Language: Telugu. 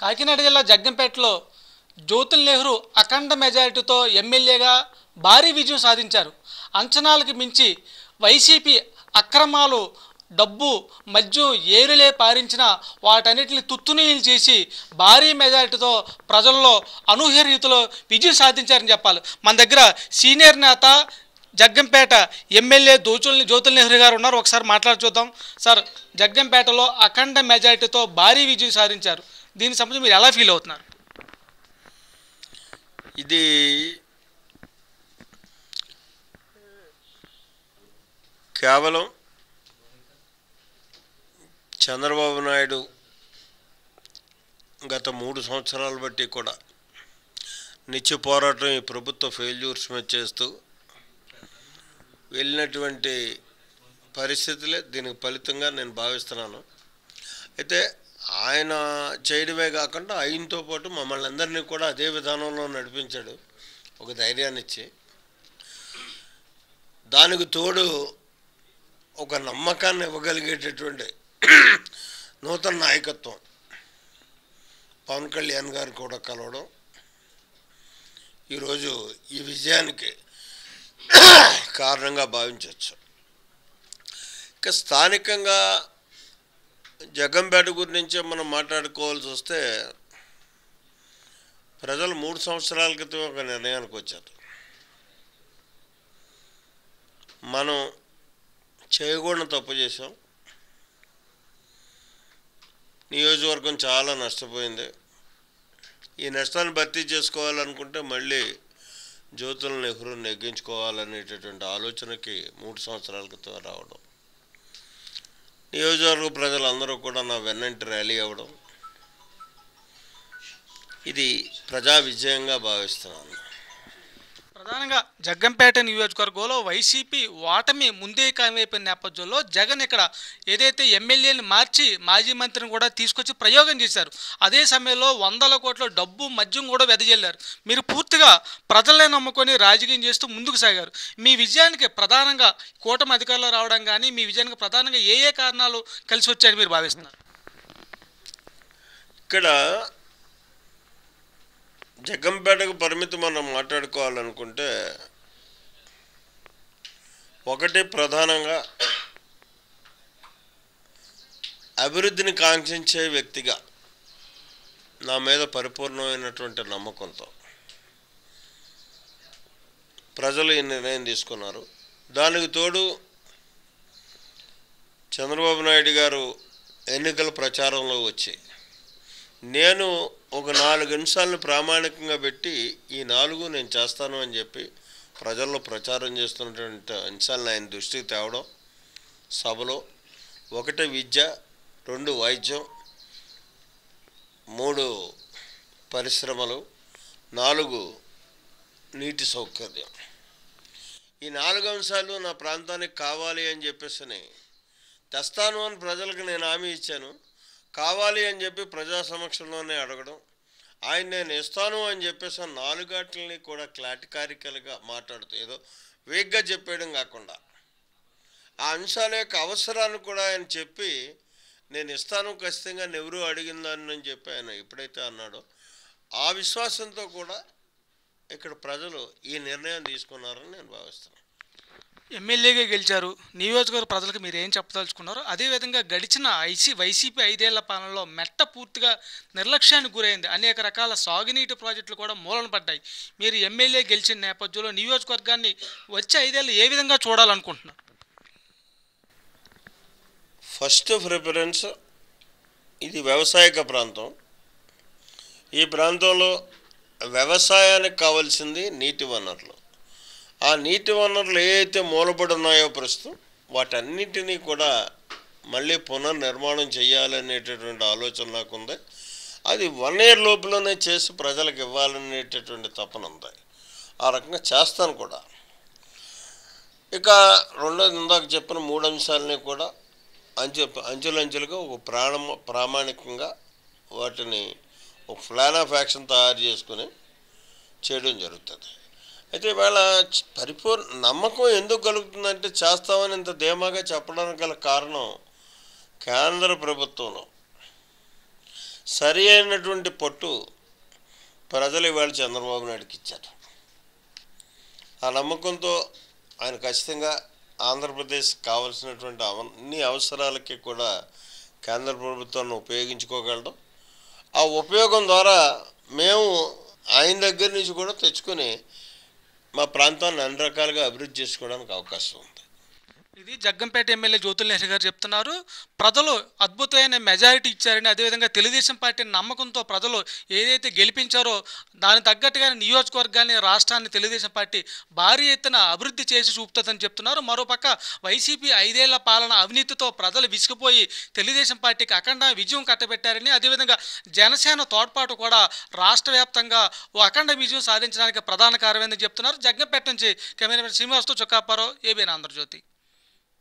కాకినాడ జిల్లా జగ్గంపేటలో జ్యోతుల్ నెహ్రూ అఖండ మెజారిటీతో ఎమ్మెల్యేగా భారీ విజయం సాధించారు. అంచనాలకు మించి వైసీపీ అక్రమాలు, డబ్బు, మద్యం ఏరులే పారించిన వాటన్నిటిని తుత్తునీలు చేసి భారీ మెజారిటీతో ప్రజల్లో అనూహ్య రీతిలో విజయం సాధించారని చెప్పాలి. మన దగ్గర సీనియర్ నేత జగ్గంపేట ఎమ్మెల్యే జ్యోతుల్ నెహ్రూ గారు ఉన్నారు. ఒకసారి మాట్లాడి చూద్దాం. సార్, జగ్గంపేటలో అఖండ మెజారిటీతో భారీ విజయం సాధించారు. దీనికి సంబంధించి మీరు ఎలా ఫీల్ అవుతున్నారు? ఇది కేవలం చంద్రబాబు నాయుడు గత 3 సంవత్సరాలు బట్టి కూడా నిత్య పోరాటం ఈ ప్రభుత్వ ఫెయిల్యూర్స్ మీద చేస్తూ వెళ్ళినటువంటి పరిస్థితులే దీనికి ఫలితంగా నేను భావిస్తున్నాను. అయితే ఆయన చేయడమే కాకుండా ఆయనతో పాటు మమ్మల్ని అందరినీ కూడా అదే విధానంలో నడిపించాడు, ఒక ధైర్యాన్ని ఇచ్చి. దానికి తోడు ఒక నమ్మకాన్ని ఇవ్వగలిగేటటువంటి నూతన నాయకత్వం పవన్ కళ్యాణ్ గారు కూడా కలవడం ఈరోజు ఈ విజయానికి కారణంగా భావించవచ్చు. ఇక స్థానికంగా జగ్గంపేట గురించి మనం మాట్లాడుకోవాల్సి వస్తే, ప్రజలు 3 సంవత్సరాల క్రితం ఒక నిర్ణయానికి వచ్చారు. మనం చేయకూడని తప్పు చేసాం, నియోజకవర్గం చాలా నష్టపోయింది, ఈ నష్టాన్ని భర్తీ చేసుకోవాలనుకుంటే మళ్ళీ జ్యోతుల్ నెహ్రూ నెగ్గించుకోవాలనేటటువంటి ఆలోచనకి 3 సంవత్సరాల క్రితం రావడం, నియోజకవర్గ ప్రజలందరూ కూడా నా వెన్నంటి ర్యాలీ అవ్వడం, ఇది ప్రజా విజయంగా భావిస్తున్నాను. ప్రధానంగా జగ్గంపేట నియోజకవర్గంలో వైసీపీ ఓటమి ముందే కామైపోయిన నేపథ్యంలో జగన్ ఇక్కడ ఏదైతే ఎమ్మెల్యేని మార్చి మాజీ మంత్రిని కూడా తీసుకొచ్చి ప్రయోగం చేశారు. అదే సమయంలో 100 కోట్ల డబ్బు, మద్యం కూడా వెదజల్లారు. మీరు పూర్తిగా ప్రజలనే నమ్ముకొని రాజకీయం చేస్తూ ముందుకు సాగారు. మీ విజయానికి ప్రధానంగా కూటమి అధికారంలో రావడం కానీ, మీ విజయానికి ప్రధానంగా ఏ కారణాలు కలిసి వచ్చాయని మీరు భావిస్తున్నారు? ఇక్కడ జగ్గంపేటకు పరిమితి మనం మాట్లాడుకోవాలనుకుంటే, ఒకటి ప్రధానంగా అభివృద్ధిని కాంక్షించే వ్యక్తిగా నా మీద పరిపూర్ణమైనటువంటి నమ్మకంతో ప్రజలు ఈ నిర్ణయం తీసుకున్నారు. దానికి తోడు చంద్రబాబు నాయుడు గారు ఎన్నికల ప్రచారంలో వచ్చి నేను ఒక 4 అంశాలను ప్రామాణికంగా పెట్టి ఈ 4 నేను చేస్తాను అని చెప్పి ప్రజల్లో ప్రచారం చేస్తున్నటువంటి అంశాలను ఆయన దృష్టికి తేవడం సభలో, 1 విద్య, 2 వైద్యం, 3 పరిశ్రమలు, 4 నీటి సౌకర్యం. ఈ 4 అంశాలు నా ప్రాంతానికి కావాలి అని చెప్పేసి తెస్తాను అని ప్రజలకు నేను హామీ ఇచ్చాను. కావాలి అని చెప్పి ప్రజా సమక్షంలోనే అడగడం, ఆయన నేను ఇస్తాను అని చెప్పేసి 4 గంటలని కూడా క్లాటికారికల్గా మాట్లాడుతూ ఏదో వేగ్గా చెప్పేయడం కాకుండా ఆ అంశాల యొక్క అవసరాన్ని కూడా ఆయన చెప్పి నేను ఇస్తాను ఖచ్చితంగా నెహ్రూ అడిగిన దాన్ని అని చెప్పి ఆయన ఎప్పుడైతే అన్నాడో ఆ విశ్వాసంతో కూడా ఇక్కడ ప్రజలు ఈ నిర్ణయం తీసుకున్నారని నేను భావిస్తున్నాను. ఎమ్మెల్యేగా గెలిచారు, నియోజకవర్గ ప్రజలకు మీరు ఏం చెప్పదలుచుకున్నారు? అదేవిధంగా గడిచిన వైసీపీ 5 ఏళ్ల పాలనలో మెట్ట పూర్తిగా నిర్లక్ష్యానికి గురైంది. అనేక రకాల సాగునీటి ప్రాజెక్టులు కూడా మూలన పడ్డాయి. మీరు ఎమ్మెల్యే గెలిచిన నేపథ్యంలో నియోజకవర్గాన్ని వచ్చే 5 ఏళ్ళు ఏ విధంగా చూడాలనుకుంటున్నారు? ఫస్ట్ ప్రిఫరెన్స్ ఇది వ్యవసాయక ప్రాంతం. ఈ ప్రాంతంలో వ్యవసాయానికి కావాల్సింది నీటి వనరులు. ఆ నీటి వనరులు ఏవైతే మూలబడి ఉన్నాయో ప్రస్తుతం వాటన్నిటినీ కూడా మళ్ళీ పునర్నిర్మాణం చేయాలనేటటువంటి ఆలోచన నాకు ఉంది. అది 1 ఇయర్ లోపలనే చేసి ప్రజలకు ఇవ్వాలనేటటువంటి తపన ఉంది. ఆ రకంగా చేస్తాను కూడా. ఇక రెండోది ఇందాక చెప్పిన 3 అంశాలని కూడా అంచులంచులుగా ఒక ప్రామాణికంగా వాటిని ఒక ప్లాన్ ఆఫ్ యాక్షన్ తయారు చేసుకుని చేయడం జరుగుతుంది. అయితే ఇవాళ పరిపూర్ణ నమ్మకం ఎందుకు కలుగుతుందంటే, చేస్తామని ఇంత ధీమాగా చెప్పడానికి గల కారణం కేంద్ర ప్రభుత్వంలో సరి అయినటువంటి పట్టు ప్రజలు ఇవాళ చంద్రబాబు నాయుడుకి ఇచ్చారు. ఆ నమ్మకంతో ఆయన ఖచ్చితంగా ఆంధ్రప్రదేశ్ కావాల్సినటువంటి అన్ని అవసరాలకి కూడా కేంద్ర ప్రభుత్వాన్ని ఉపయోగించుకోగలడం. ఆ ఉపయోగం ద్వారా మేము ఆయన దగ్గర నుంచి కూడా తెచ్చుకొని మా ప్రాంతాన్ని అన్ని రకాలుగా అభివృద్ధి చేసుకోవడానికి అవకాశం ఉంది. ఇది జగ్గంపేట ఎమ్మెల్యే జ్యోతుల నెహ్రూ గారు చెప్తున్నారు. ప్రజలు అద్భుతమైన మెజారిటీ ఇచ్చారని, అదేవిధంగా తెలుగుదేశం పార్టీ నమ్మకంతో ప్రజలు ఏదైతే గెలిపించారో దానికి తగ్గట్టుగా నియోజకవర్గాన్ని, రాష్ట్రాన్ని తెలుగుదేశం పార్టీ భారీ ఎత్తున అభివృద్ధి చేసి చూపుతుందని చెప్తున్నారు. మరోపక్క వైసీపీ 5 ఏళ్ల పాలన అవినీతితో ప్రజలు విసిగిపోయి తెలుగుదేశం పార్టీకి అఖండ విజయం కట్టబెట్టారని, అదేవిధంగా జనసేన తోడ్పాటు కూడా రాష్ట్ర వ్యాప్తంగా ఓ అఖండ విజయం సాధించడానికి ప్రధాన కారణమని చెప్తున్నారు. జగ్గంపేట నుంచి కెమెరామెన్ శ్రీనివాస్తో చొక్కాపారావు, ఏబీఎన్ ఆంధ్రజ్యోతి.